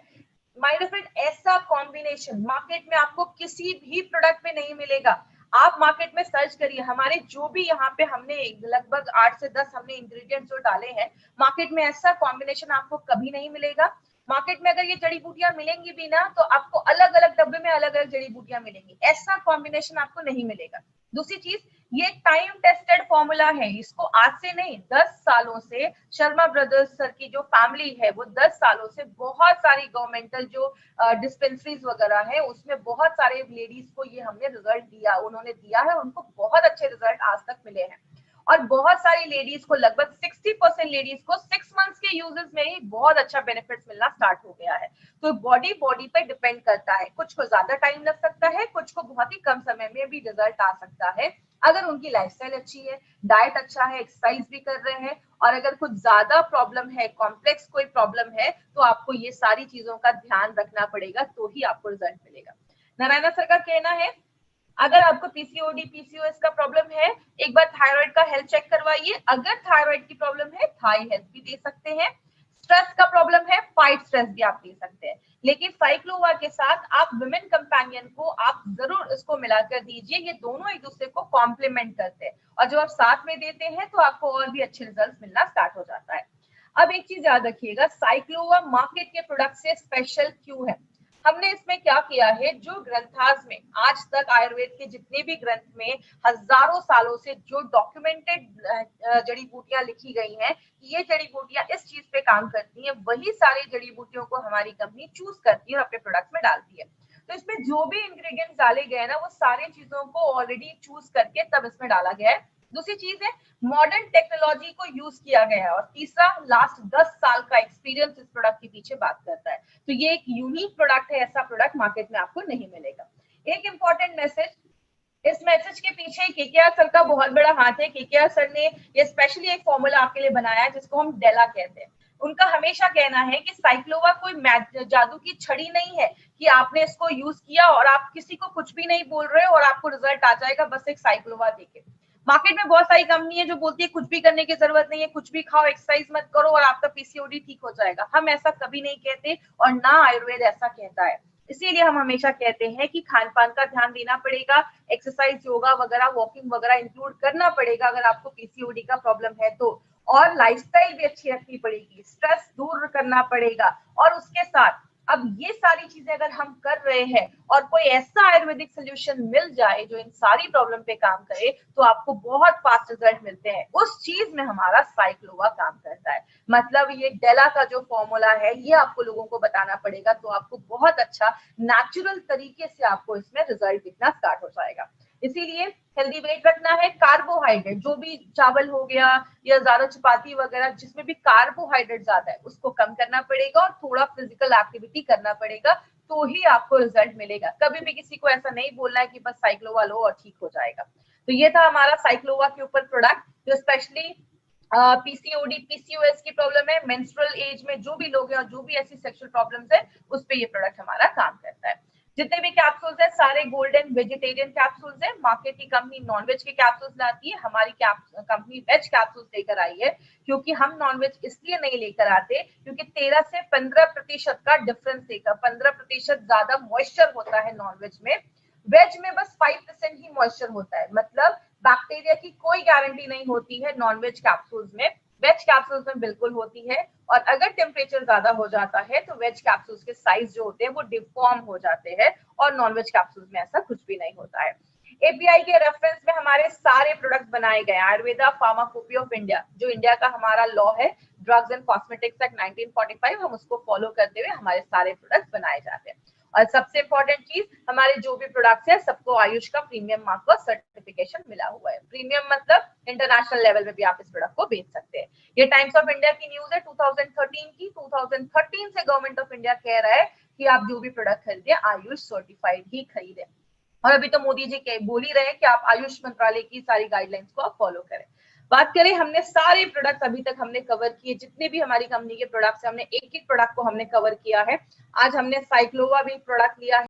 माय डियर फ्रेंड, ऐसा कॉम्बिनेशन मार्केट में आपको किसी भी प्रोडक्ट में नहीं मिलेगा। आप मार्केट में सर्च करिए, हमारे जो भी यहाँ पे हमने लगभग 8 से 10 हमने इंग्रेडिएंट्स जो डाले हैं, मार्केट में ऐसा कॉम्बिनेशन आपको कभी नहीं मिलेगा। मार्केट में अगर ये जड़ी बूटियां मिलेंगी भी ना, तो आपको अलग अलग डब्बे में अलग अलग जड़ी बूटियां मिलेंगी, ऐसा कॉम्बिनेशन आपको नहीं मिलेगा। दूसरी चीज, ये टाइम टेस्टेड फॉर्मूला है, इसको आज से नहीं 10 सालों से शर्मा ब्रदर्स सर की जो फैमिली है वो 10 सालों से बहुत सारी गवर्नमेंटल जो डिस्पेंसरीज वगैरह है उसमें बहुत सारे लेडीज को ये हमने रिजल्ट दिया, उन्होंने दिया है, उनको बहुत अच्छे रिजल्ट आज तक मिले हैं। और बहुत सारी लेडीज को, लगभग 60% लेडीज को 6 मंथ्स के यूजेस में ही बहुत अच्छा बेनिफिट्स मिलना स्टार्ट हो गया है। तो बॉडी पे डिपेंड करता है, कुछ को ज्यादा टाइम लग सकता है, कुछ को बहुत ही कम समय में भी रिजल्ट आ सकता है, अगर उनकी लाइफस्टाइल अच्छी है, डाइट अच्छा है, एक्सरसाइज भी कर रहे हैं। और अगर कुछ ज्यादा प्रॉब्लम है, कॉम्प्लेक्स कोई प्रॉब्लम है, तो आपको ये सारी चीजों का ध्यान रखना पड़ेगा, तो ही आपको रिजल्ट मिलेगा। नारायणा सर का कहना है अगर आपको पीसीओडी पीसीओएस का प्रॉब्लम है, एक बार थायराइड का हेल्थ चेक करवाइए, अगर थायराइड की प्रॉब्लम है थाई हेल्थ भी दे सकते हैं, स्ट्रेस का प्रॉब्लम है फाइट स्ट्रेस भी आप ले सकते हैं। लेकिन साइक्लोवा के साथ आप विमेन कंपेनियन को आप जरूर इसको मिलाकर दीजिए, ये दोनों एक दूसरे को कॉम्प्लीमेंट करते हैं, और जब आप साथ में देते हैं तो आपको और भी अच्छे रिजल्ट मिलना स्टार्ट हो जाता है। अब एक चीज याद रखिएगा, साइक्लोवा मार्केट के प्रोडक्ट से स्पेशल क्यों है? हमने इसमें क्या किया है, जो ग्रंथाज में आज तक आयुर्वेद के जितने भी ग्रंथ में हजारों सालों से जो डॉक्यूमेंटेड जड़ी बूटियां लिखी गई हैं, ये जड़ी बूटियां इस चीज पे काम करती हैं, वही सारी जड़ी बूटियों को हमारी कंपनी चूज करती है और अपने प्रोडक्ट में डालती है। तो इसमें जो भी इंग्रेडिएंट्स डाले गए हैं ना, वो सारी चीजों को ऑलरेडी चूज करके तब इसमें डाला गया है। दूसरी चीज है, मॉडर्न टेक्नोलॉजी को यूज किया गया है। और तीसरा, लास्ट 10 साल का एक्सपीरियंस इस प्रोडक्ट के पीछे बात करता है। तो ये एक यूनिक प्रोडक्ट है, ऐसा प्रोडक्ट मार्केट में आपको नहीं मिलेगा। एक इंपॉर्टेंट मैसेज, इस मैसेज के पीछे केकेआर सर का बहुत बड़ा हाथ है। केकेआर सर ने ये स्पेशली एक फॉर्मूला आपके लिए बनाया है जिसको हम डेला कहते हैं। उनका हमेशा कहना है कि साइक्लोवा कोई जादू की छड़ी नहीं है कि आपने इसको यूज किया और आप किसी को कुछ भी नहीं बोल रहे हो और आपको रिजल्ट आ जाएगा बस एक साइक्लोवा देके। मार्केट में बहुत सारी कंपनी है जो बोलती है कुछ भी करने की जरूरत नहीं है, कुछ भी खाओ, एक्सरसाइज मत करो और आपका पीसीओडी ठीक हो जाएगा। हम ऐसा कभी नहीं कहते और ना आयुर्वेद ऐसा कहता है। इसीलिए हम हमेशा कहते हैं कि खान पान का ध्यान देना पड़ेगा, एक्सरसाइज, योगा वगैरह, वॉकिंग वगैरह इंक्लूड करना पड़ेगा अगर आपको पीसीओडी का प्रॉब्लम है तो। और लाइफस्टाइल भी अच्छी रखनी पड़ेगी, स्ट्रेस दूर करना पड़ेगा। और उसके साथ अब ये सारी चीजें अगर हम कर रहे हैं और कोई ऐसा आयुर्वेदिक सोल्यूशन मिल जाए जो इन सारी प्रॉब्लम पे काम करे, तो आपको बहुत फास्ट रिजल्ट मिलते हैं। उस चीज में हमारा साइक्लोवा काम करता है। मतलब ये डेला का जो फॉर्मूला है, ये आपको लोगों को बताना पड़ेगा, तो आपको बहुत अच्छा नेचुरल तरीके से आपको इसमें रिजल्ट दिखना स्टार्ट हो जाएगा। इसीलिए हेल्दी वेट रखना है। कार्बोहाइड्रेट, जो भी चावल हो गया या ज्यादा चपाती वगैरह जिसमें भी कार्बोहाइड्रेट ज्यादा है, उसको कम करना पड़ेगा और थोड़ा फिजिकल एक्टिविटी करना पड़ेगा, तो ही आपको रिजल्ट मिलेगा। कभी भी किसी को ऐसा नहीं बोलना है कि बस साइक्लोवा लो और ठीक हो जाएगा। तो ये था हमारा साइक्लोवा के ऊपर प्रोडक्ट, जो स्पेशली पीसीओडी, पीसीओएस की प्रॉब्लम है, मेंस्ट्रुअल एज में जो भी लोग हैं और जो भी ऐसी सेक्सुअल प्रॉब्लम्स है, उस पे ये प्रोडक्ट हमारा काम करता है। जितने भी कैप्सूल्स है सारे गोल्डन वेजिटेरियन कैप्सूल्स है। मार्केट की कंपनी नॉनवेज के कैप्सूल्स लाती है, हमारी कंपनी वेज कैप्सूल्स लेकर आई है। क्योंकि हम नॉनवेज इसलिए नहीं लेकर आते क्योंकि 13 से 15% का डिफरेंस देकर 15% ज्यादा मॉइस्चर होता है नॉनवेज में। वेज में बस 5% ही मॉइस्चर होता है। मतलब बैक्टीरिया की कोई गारंटी नहीं होती है नॉनवेज कैप्सूल्स में, वेज कैप्सूल्स में बिल्कुल होती है। और अगर टेम्परेचर ज्यादा हो जाता है तो वेज कैप्सूल्स के साइज जो होते हैं वो डिफॉर्म हो जाते हैं और नॉनवेज कैप्सूल्स में ऐसा कुछ भी नहीं होता है। एपीआई के रेफरेंस में हमारे सारे प्रोडक्ट बनाए गए। आयुर्वेदा फार्माकोपी ऑफ इंडिया, जो इंडिया का हमारा लॉ है, ड्रग्स एंड कॉस्मेटिक्स एक्ट 1945, हम उसको फॉलो करते हुए हमारे सारे प्रोडक्ट बनाए जाते हैं। और सबसे इंपॉर्टेंट चीज, हमारे जो भी प्रोडक्ट्स है सबको आयुष का प्रीमियम मार्क का सर्टिफिकेशन मिला हुआ है। प्रीमियम मतलब इंटरनेशनल लेवल में भी आप इस प्रोडक्ट को बेच सकते हैं। ये टाइम्स ऑफ इंडिया की न्यूज है 2013 की। 2013 से गवर्नमेंट ऑफ इंडिया कह रहा है कि आप जो भी प्रोडक्ट खरीदे आयुष सर्टिफाइड ही खरीदे। और अभी तो मोदी जी बोल ही रहे हैं कि आप आयुष मंत्रालय की सारी गाइडलाइंस को आप फॉलो करें। बात करें, हमने सारे प्रोडक्ट अभी तक हमने कवर किए, जितने भी हमारी कंपनी के प्रोडक्ट्स हमने एक एक प्रोडक्ट को हमने कवर किया है। आज हमने साइक्लोवा भी प्रोडक्ट लिया है।